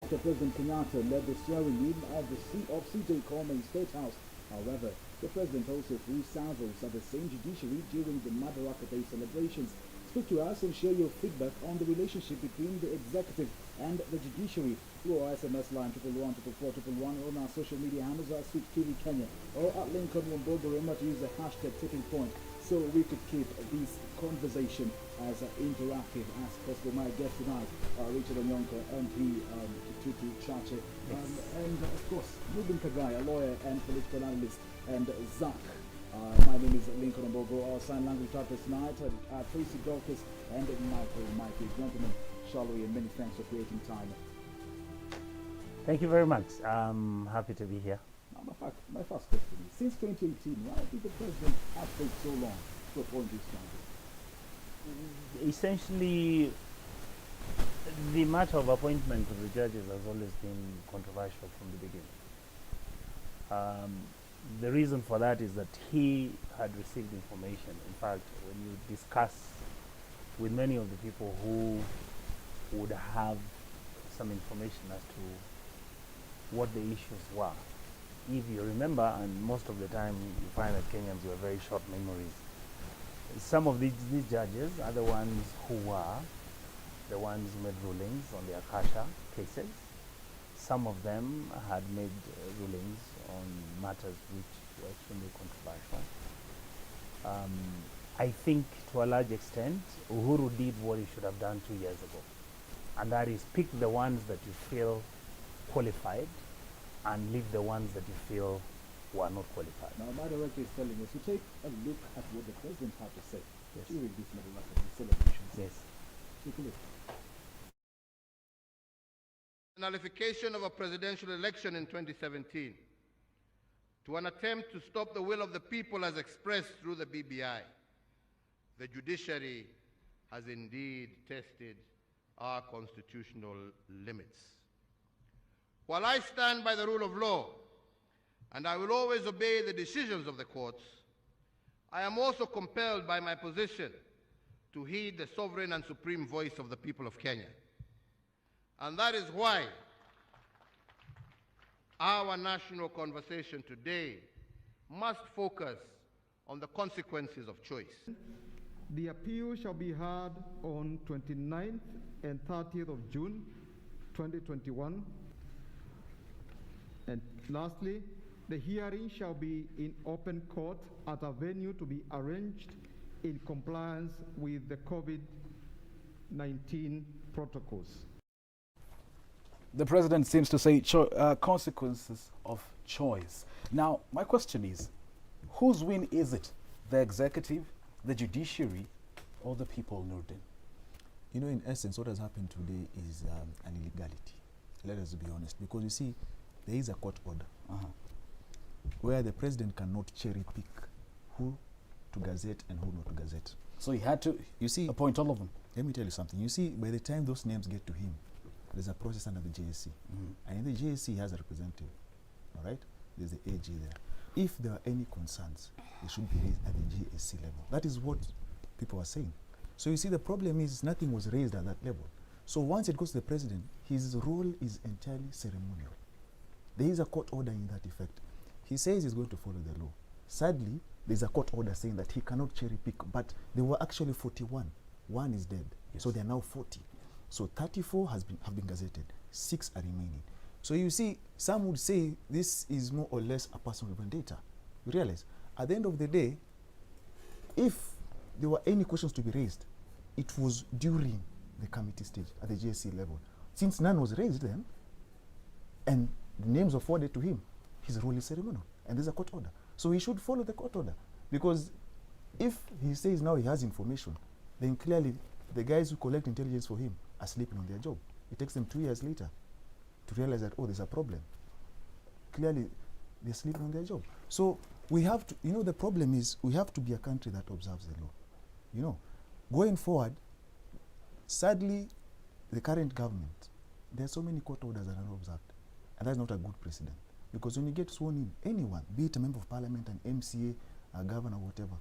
after President Kenyatta led the swearing-in of CJ Coleman State House. However, the president also threw salvos at the same judiciary during the Madaraka Day celebrations. Speak to us and share your feedback on the relationship between the executive and the judiciary through our SMS line 111 on our social media handles at Sweet TV Kenya or at Lincoln Wambogo. Remember to use the hashtag tipping point so we could keep this conversation as interactive as possible. My guest tonight, Richard Onyonka, MP, Kitutu Chache, and of course, Ruben Kagai, a lawyer and political analyst, and Zach. My name is Lincoln Wambogo. Our sign language artist tonight, Tracy Dorcas, and Michael Mikey. Gentlemen, shall we, and many thanks for creating time. Thank you very much. I'm happy to be here. Now, my first question is, since 2018, why did the president have taken so long to appoint these judges? Essentially, the matter of appointment of the judges has always been controversial from the beginning. The reason for that is that he had received information. In fact, when you discuss with many of the people who would have some information as to what the issues were, if you remember, and most of the time you find that Kenyans were very short memories, some of these judges are the ones who were the ones who made rulings on the Akasha cases. Some of them had made rulings on matters which were extremely controversial. I think to a large extent, Uhuru did what he should have done 2 years ago, and that is pick the ones that you feel qualified and leave the ones that you feel were not qualified. Now, my director is telling us to take a look at what the president had to say during this Madaraka celebrations. Yes. Take a look. Nullification of a presidential election in 2017 to an attempt to stop the will of the people as expressed through the BBI. The judiciary has indeed tested our constitutional limits. While I stand by the rule of law, and I will always obey the decisions of the courts, I am also compelled by my position to heed the sovereign and supreme voice of the people of Kenya. And that is why our national conversation today must focus on the consequences of choice. The appeal shall be heard on 29th and 30th of June 2021. And lastly, the hearing shall be in open court at a venue to be arranged in compliance with the COVID-19 protocols. The president seems to say consequences of choice. Now, my question is, whose win is it? The executive, the judiciary, or the people, Nurdin? You know, in essence, what has happened today is an illegality. Let us be honest. Because you see, there is a court order where the president cannot cherry pick who to gazette and who not to gazette. So he had to appoint all of them. Let me tell you something. You see, by the time those names get to him, there's a process under the JSC. And in the JSC, he has a representative. All right? There's the AG there. If there are any concerns, they should be raised at the JSC level. That is what people are saying. So you see, the problem is nothing was raised at that level. So once it goes to the president, his role is entirely ceremonial. There is a court order in that effect. He says he's going to follow the law. Sadly, there's a court order saying that he cannot cherry pick, but there were actually 41. One is dead. Yes. So there are now 40. So 34 have been gazetted. 6 are remaining. So you see, some would say this is more or less a personal vendetta. You realize, at the end of the day, if there were any questions to be raised, it was during the committee stage at the JSC level. Since none was raised then, and the names were forwarded to him, his role is ceremonial, and there's a court order. So he should follow the court order, because if he says now he has information, then clearly the guys who collect intelligence for him are sleeping on their job. It takes them 2 years later to realize that, oh, there's a problem. Clearly, they're sleeping on their job. So we have to, you know, the problem is we have to be a country that observes the law. You know, going forward, sadly, the current government, there are so many court orders that are not observed. And that's not a good precedent. Because when you get sworn in, anyone, be it a member of parliament, an MCA, a governor, whatever,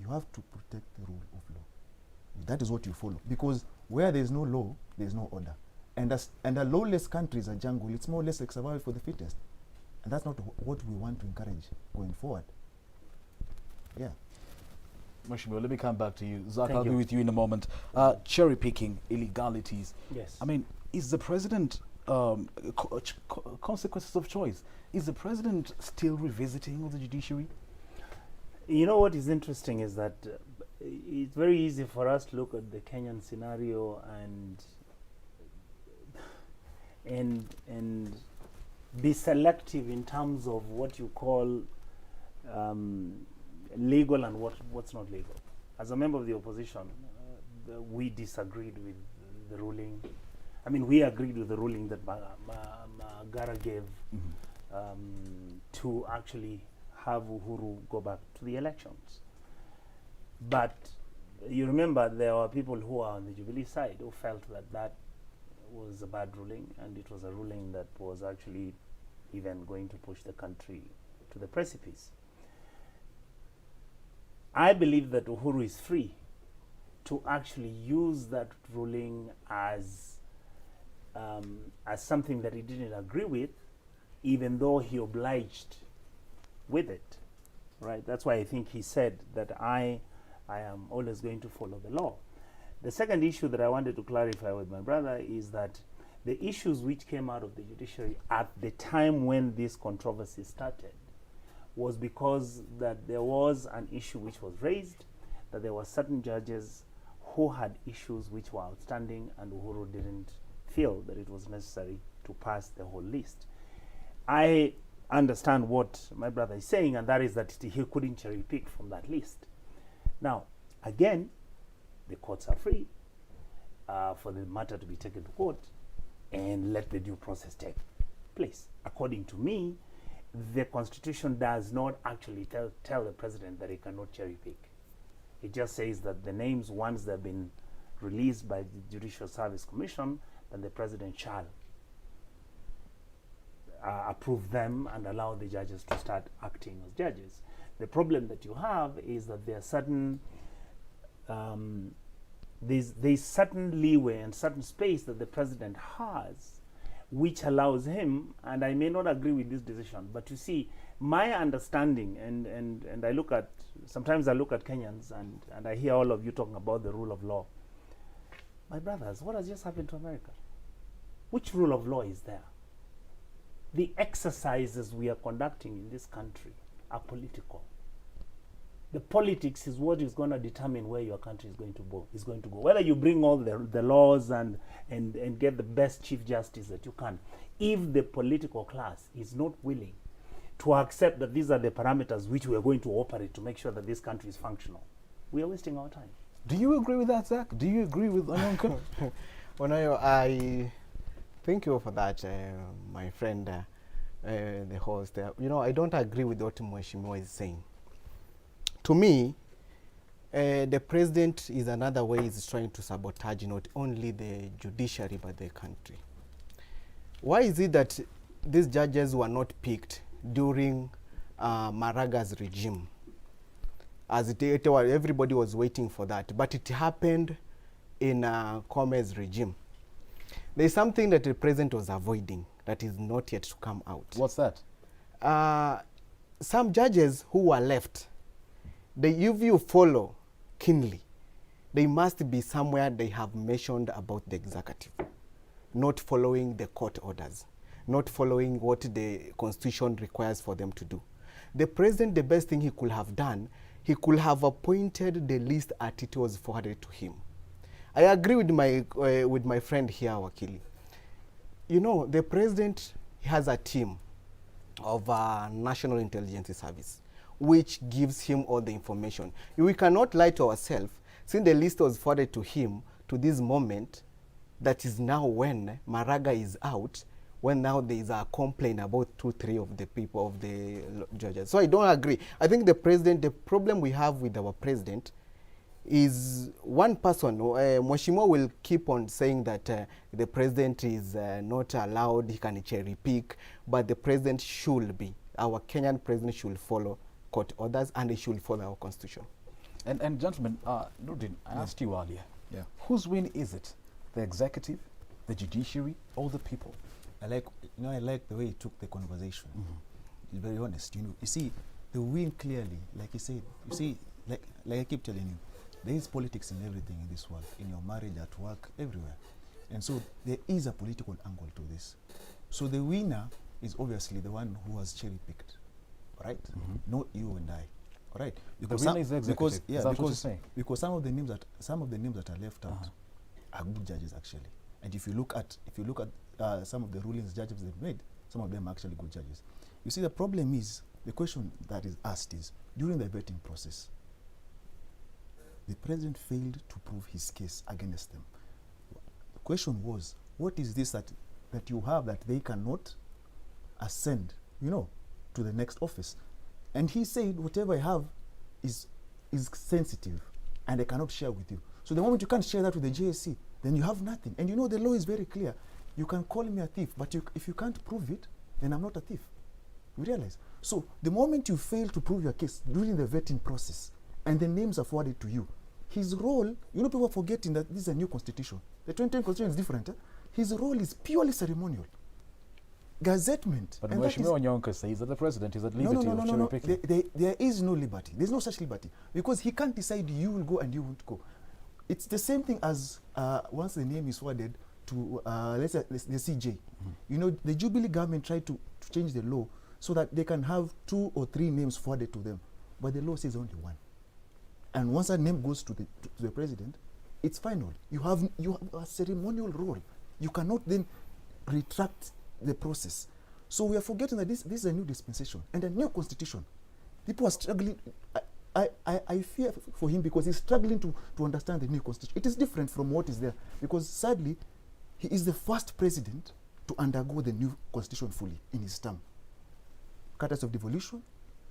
you have to protect the rule of law. That is what you follow. Because where there is no law, there is no order. And a lawless country is a jungle. It's more or less like survival for the fittest. And that's not what we want to encourage going forward. Yeah. Mheshimiwa, let me come back to you. Zach, Thank I'll you. be with you in a moment. Cherry picking, illegalities. Yes. I mean, is the president consequences of choice? Is the president still revisiting the judiciary? You know what is interesting is that it's very easy for us to look at the Kenyan scenario and be selective in terms of what you call legal and what's not legal. As a member of the opposition, we disagreed with the ruling. I mean, we agreed with the ruling that Magara gave to actually have Uhuru go back to the elections. But you remember there were people who are on the Jubilee side who felt that that was a bad ruling, and it was a ruling that was actually even going to push the country to the precipice. I believe that Uhuru is free to actually use that ruling as something that he didn't agree with, even though he obliged with it, right? That's why I think he said that I am always going to follow the law. The second issue that I wanted to clarify with my brother is that the issues which came out of the judiciary at the time when this controversy started was because that there was an issue which was raised, that there were certain judges who had issues which were outstanding, and Uhuru didn't feel that it was necessary to pass the whole list. I understand what my brother is saying, and that is that he couldn't cherry pick from that list. Now, again, the courts are free for the matter to be taken to court and let the due process take place. According to me, the Constitution does not actually tell the president that he cannot cherry pick. It just says that the names, once they've been released by the Judicial Service Commission, then the president shall approve them and allow the judges to start acting as judges. The problem that you have is that there are certain there's certain leeway and certain space that the president has, which allows him, and I may not agree with this decision, but you see, my understanding, and I look at, sometimes I look at Kenyans and I hear all of you talking about the rule of law. My brothers, what has just happened to America? Which rule of law is there? The exercises we are conducting in this country are political. The politics is what is going to determine where your country is going to go. Whether you bring all the laws and get the best chief justice that you can, if the political class is not willing to accept that these are the parameters which we are going to operate to make sure that this country is functional, we are wasting our time. Do you agree with that, Zach? Do you agree with Onyanko? Onayo, I thank you for that, my friend, the host. You know, I don't agree with what Mheshimiwa is saying. To me, the president is another way is trying to sabotage not only the judiciary but the country. Why is it that these judges were not picked during Maraga's regime? As everybody was waiting for that, but it happened in Kome's regime. There is something that the president was avoiding that is not yet to come out. What's that? Some judges who were left, if you follow keenly, they must be somewhere they have mentioned about the executive, not following the court orders, not following what the constitution requires for them to do. The president, the best thing he could have done, he could have appointed the list as it was forwarded to him. I agree with my friend here, Wakili. You know, the president has a team of National Intelligence Service, which gives him all the information. We cannot lie to ourselves. Since the list was forwarded to him to this moment, that is now when Maraga is out, when now there is a complaint about 2-3 of the people of the judges. So I don't agree. I think the president, the problem we have with our president is one person. Mheshimiwa will keep on saying that the president is not allowed, he can cherry pick, but the president should be. Our Kenyan president should follow court orders and he should follow our constitution. And gentlemen, Nurdin, I asked you earlier, Yeah. whose win is it? The executive the judiciary, or the people? I like the way he took the conversation. He's very honest. You see, the win clearly, like he said, you see, like I keep telling you, there is politics in everything in this world, in your marriage, at work, everywhere. And so there is a political angle to this. So the winner is obviously the one who was cherry-picked, right? Not you and I, all right? Because the winner is the executive. Because some of the names that are left out are good judges actually. And if you look at some of the rulings judges have made, some of them are actually good judges. You see, the problem is, the question that is asked is, during the vetting process, the president failed to prove his case against them. The question was, what is this that you have that they cannot ascend, to the next office? And he said, whatever I have is sensitive and I cannot share with you. So the moment you can't share that with the JSC, then you have nothing. And the law is very clear. You can call me a thief, but if you can't prove it, then I'm not a thief. You realize? So the moment you fail to prove your case during the vetting process and the names are forwarded to you, his role, people are forgetting that this is a new constitution. The 2010 constitution is different. His role is purely ceremonial. Gazettement. But Mheshimiwa Onyonka says that the president is at liberty of cherry picking. There is no liberty. There's no such liberty. Because he can't decide you will go and you won't go. It's the same thing as once the name is forwarded to, let's say, the CJ. The Jubilee government tried to change the law so that they can have 2 or 3 names forwarded to them. But the law says only one. And once that name goes to the president, it's final. You have a ceremonial role. You cannot then retract the process. So we are forgetting that this is a new dispensation and a new constitution. People are struggling. I fear for him because he's struggling to understand the new constitution. It is different from what is there because sadly, he is the first president to undergo the new constitution fully in his term. Courtesy of devolution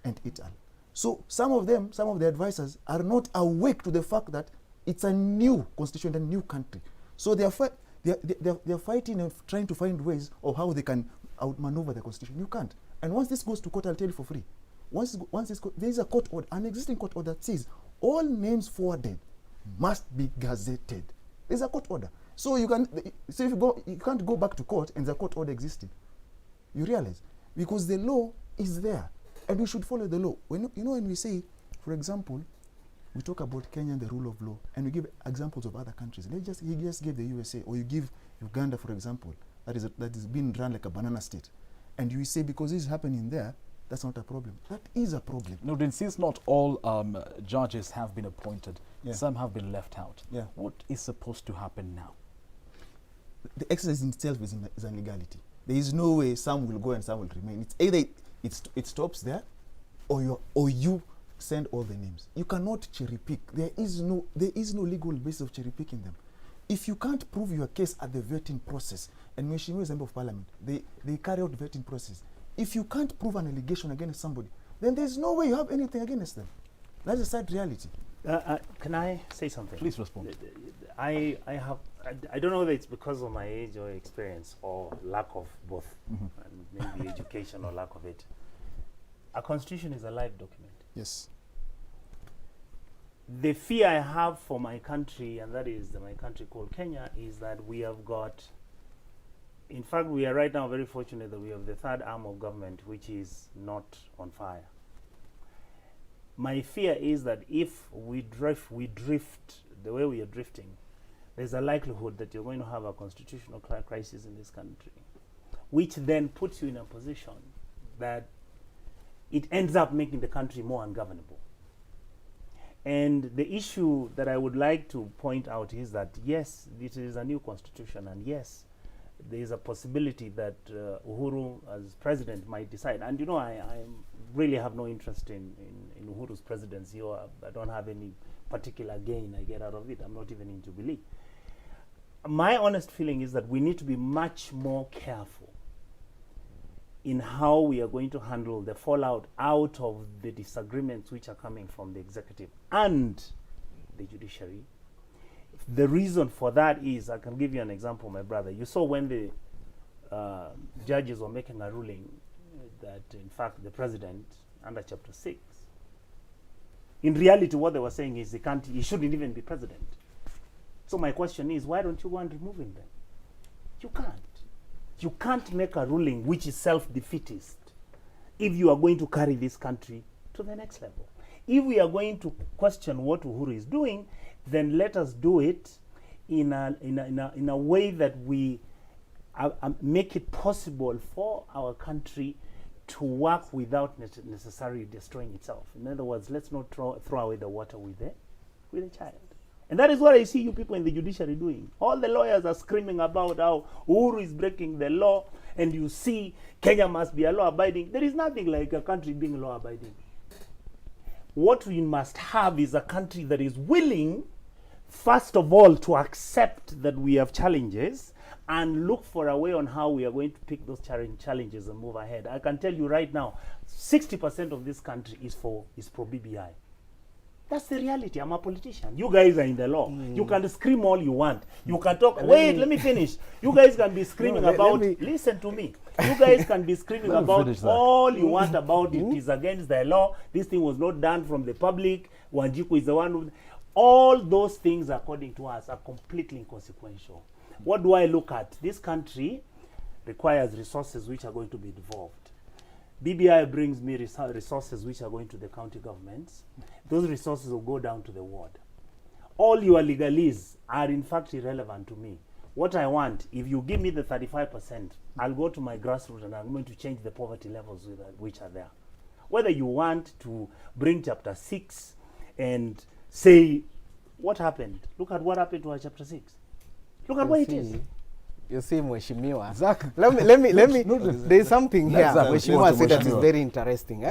and et al. So some of the advisors are not awake to the fact that it's a new constitution, a new country. So they are fighting and trying to find ways of how they can outmaneuver the constitution. You can't. And once this goes to court, I'll tell you for free. There is a court order, an existing court order that says all names forwarded must be gazetted. There's a court order. So if you can't go back to court and the court order existing. You realize? Because the law is there. And we should follow the law. When we say, for example, we talk about Kenya and the rule of law, and we give examples of other countries. He just gave the USA, or you give Uganda, for example, that is being run like a banana state. And you say, because this is happening there, that's not a problem. That is a problem. No, then since not all judges have been appointed, some have been left out. Yeah. What is supposed to happen now? The exercise in itself is an illegality. There is no way some will go and some will remain. It's either it stops there, or you send all the names. You cannot cherry pick. There is no legal basis of cherry picking them. If you can't prove your case at the vetting process, and Mheshimiwa is member of parliament, they carry out the vetting process. If you can't prove an allegation against somebody, then there's no way you have anything against them. That's a sad reality. Can I say something? Please respond. I don't know whether it's because of my age or experience or lack of both, and maybe education or lack of it. A constitution is a live document. Yes. The fear I have for my country, and that is my country called Kenya, is that we have got, in fact, we are right now very fortunate that we have the third arm of government which is not on fire. My fear is that if we drift the way we are drifting, there's a likelihood that you're going to have a constitutional crisis in this country, which then puts you in a position that it ends up making the country more ungovernable. And the issue that I would like to point out is that, yes, it is a new constitution, and yes, there is a possibility that Uhuru as president might decide. And I really have no interest in Uhuru's presidency, or I don't have any particular gain I get out of it. I'm not even in Jubilee. My honest feeling is that we need to be much more careful in how we are going to handle the fallout out of the disagreements which are coming from the executive and the judiciary. The reason for that is, I can give you an example, my brother. You saw when the judges were making a ruling that, in fact, the president, under Chapter 6, in reality, what they were saying is he shouldn't even be president. So my question is, why don't you go and remove him then? You can't. You can't make a ruling which is self-defeatist if you are going to carry this country to the next level. If we are going to question what Uhuru is doing, then let us do it in a way that we make it possible for our country to work without necessarily destroying itself. In other words, let's not throw away the water with the child. And that is what I see you people in the judiciary doing. All the lawyers are screaming about how Uhuru is breaking the law, and you see Kenya must be a law-abiding. There is nothing like a country being law-abiding. What we must have is a country that is willing, first of all, to accept that we have challenges and look for a way on how we are going to pick those challenges and move ahead. I can tell you right now, 60% of this country is pro-BBI. That's the reality. I'm a politician. You guys are in the law. You can scream all you want. You can talk. Wait, let me finish. You guys can be screaming about. Listen to me. You guys can be screaming about all you want about it is against the law. This thing was not done from the public. Wanjiku is the one who. All those things, according to us, are completely inconsequential. What do I look at? This country requires resources which are going to be devolved. BBI brings me resources which are going to the county governments. Those resources will go down to the ward. All your legalese are in fact irrelevant to me. What I want, if you give me the 35%, I'll go to my grassroots and I'm going to change the poverty levels which are there. Whether you want to bring chapter 6 and say, what happened? Look at what happened to our chapter 6. Look at what it is. You see, Mheshimiwa. Exactly. Let me. There is something here. Mheshimiwa said that is very interesting.